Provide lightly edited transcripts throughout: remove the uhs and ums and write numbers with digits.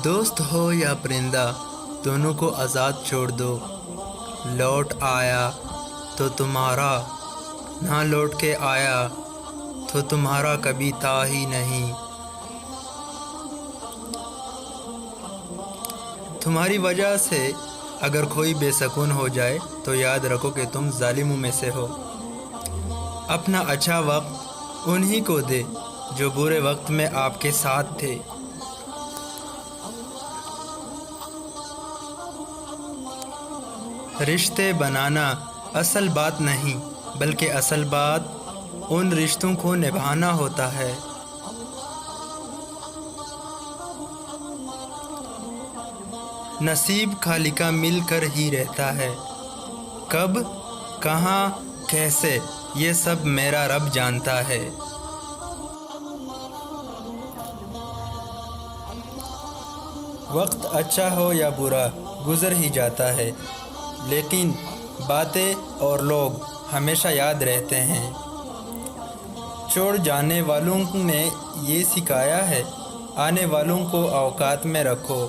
دوست ہو یا پرندہ دونوں کو آزاد چھوڑ دو، لوٹ آیا تو تمہارا، نہ لوٹ کے آیا تو تمہارا کبھی تھا ہی نہیں۔ تمہاری وجہ سے اگر کوئی بے سکون ہو جائے تو یاد رکھو کہ تم ظالموں میں سے ہو۔ اپنا اچھا وقت انہی کو دے جو برے وقت میں آپ کے ساتھ تھے۔ رشتے بنانا اصل بات نہیں، بلکہ اصل بات ان رشتوں کو نبھانا ہوتا ہے۔ نصیب کا لکھا مل کر ہی رہتا ہے، کب، کہاں، کیسے، یہ سب میرا رب جانتا ہے۔ وقت اچھا ہو یا برا گزر ہی جاتا ہے، لیکن باتیں اور لوگ ہمیشہ یاد رہتے ہیں۔ چھوڑ جانے والوں نے یہ سکھایا ہے، آنے والوں کو اوقات میں رکھو۔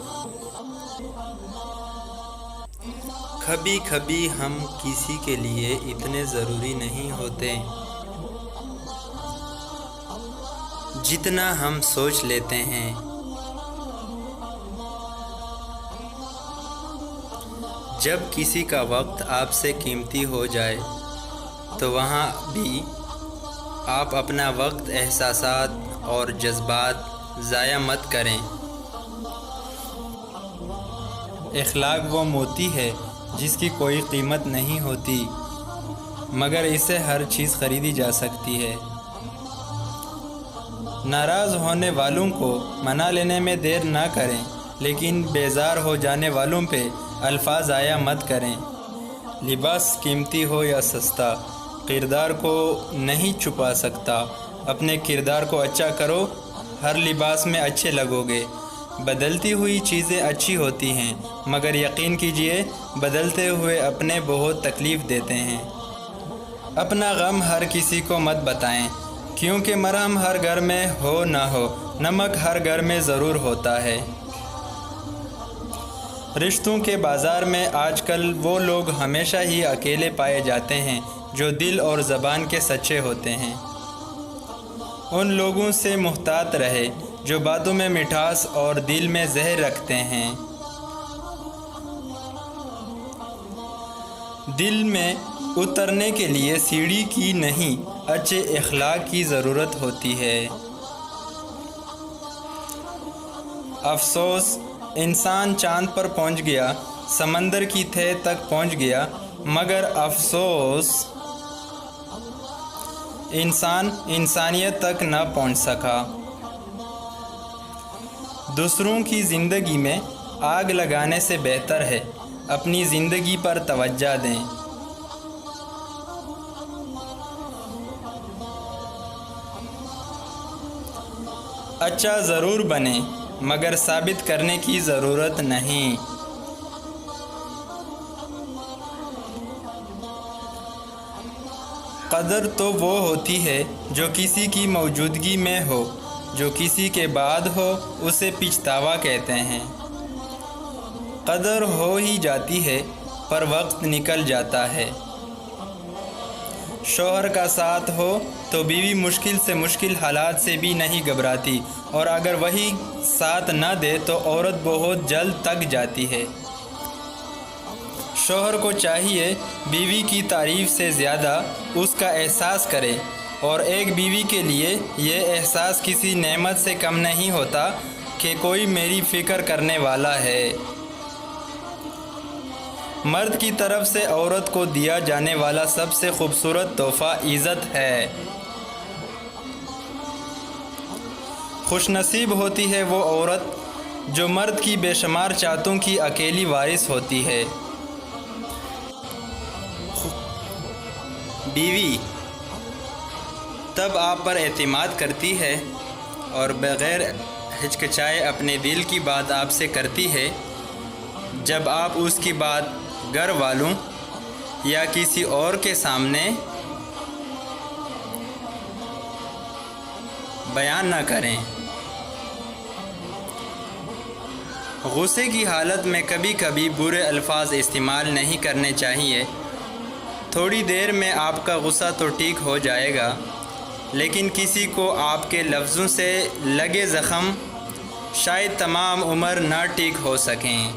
کبھی کبھی ہم کسی کے لیے اتنے ضروری نہیں ہوتے جتنا ہم سوچ لیتے ہیں۔ جب کسی کا وقت آپ سے قیمتی ہو جائے تو وہاں بھی آپ اپنا وقت، احساسات اور جذبات ضائع مت کریں۔ اخلاق وہ موتی ہے جس کی کوئی قیمت نہیں ہوتی، مگر اسے ہر چیز خریدی جا سکتی ہے۔ ناراض ہونے والوں کو منا لینے میں دیر نہ کریں، لیکن بیزار ہو جانے والوں پہ الفاظ ضائع مت کریں۔ لباس قیمتی ہو یا سستا، کردار کو نہیں چھپا سکتا۔ اپنے کردار کو اچھا کرو، ہر لباس میں اچھے لگو گے۔ بدلتی ہوئی چیزیں اچھی ہوتی ہیں، مگر یقین کیجئے بدلتے ہوئے اپنے بہت تکلیف دیتے ہیں۔ اپنا غم ہر کسی کو مت بتائیں، کیونکہ مرہم ہر گھر میں ہو نہ ہو، نمک ہر گھر میں ضرور ہوتا ہے۔ رشتوں کے بازار میں آج کل وہ لوگ ہمیشہ ہی اکیلے پائے جاتے ہیں جو دل اور زبان کے سچے ہوتے ہیں۔ ان لوگوں سے محتاط رہے جو باتوں میں مٹھاس اور دل میں زہر رکھتے ہیں۔ دل میں اترنے کے لیے سیڑھی کی نہیں، اچھے اخلاق کی ضرورت ہوتی ہے۔ افسوس، انسان چاند پر پہنچ گیا، سمندر کی تہہ تک پہنچ گیا، مگر افسوس انسان انسانیت تک نہ پہنچ سکا۔ دوسروں کی زندگی میں آگ لگانے سے بہتر ہے اپنی زندگی پر توجہ دیں۔ اچھا ضرور بنیں، مگر ثابت کرنے کی ضرورت نہیں۔ قدر تو وہ ہوتی ہے جو کسی کی موجودگی میں ہو، جو کسی کے بعد ہو اسے پچھتاوا کہتے ہیں۔ قدر ہو ہی جاتی ہے پر وقت نکل جاتا ہے۔ شوہر کا ساتھ ہو تو بیوی مشکل سے مشکل حالات سے بھی نہیں گھبراتی، اور اگر وہی ساتھ نہ دے تو عورت بہت جلد تک جاتی ہے۔ شوہر کو چاہیے بیوی کی تعریف سے زیادہ اس کا احساس کرے، اور ایک بیوی کے لیے یہ احساس کسی نعمت سے کم نہیں ہوتا کہ کوئی میری فکر کرنے والا ہے۔ مرد کی طرف سے عورت کو دیا جانے والا سب سے خوبصورت تحفہ عزت ہے۔ خوش نصیب ہوتی ہے وہ عورت جو مرد کی بے شمار چاہتوں کی اکیلی وارث ہوتی ہے۔ بیوی تب آپ پر اعتماد کرتی ہے اور بغیر ہچکچائے اپنے دل کی بات آپ سے کرتی ہے، جب آپ اس کی بات گھر والوں یا کسی اور کے سامنے بیان نہ کریں۔ غصے کی حالت میں کبھی کبھی برے الفاظ استعمال نہیں کرنے چاہیے۔ تھوڑی دیر میں آپ کا غصہ تو ٹھیک ہو جائے گا، لیکن کسی کو آپ کے لفظوں سے لگے زخم شاید تمام عمر نہ ٹھیک ہو سکیں۔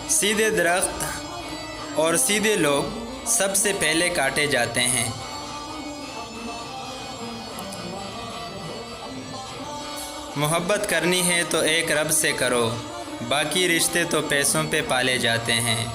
سیدھے درخت اور سیدھے لوگ سب سے پہلے کاٹے جاتے ہیں۔ محبت کرنی ہے تو ایک رب سے کرو، باقی رشتے تو پیسوں پہ پالے جاتے ہیں۔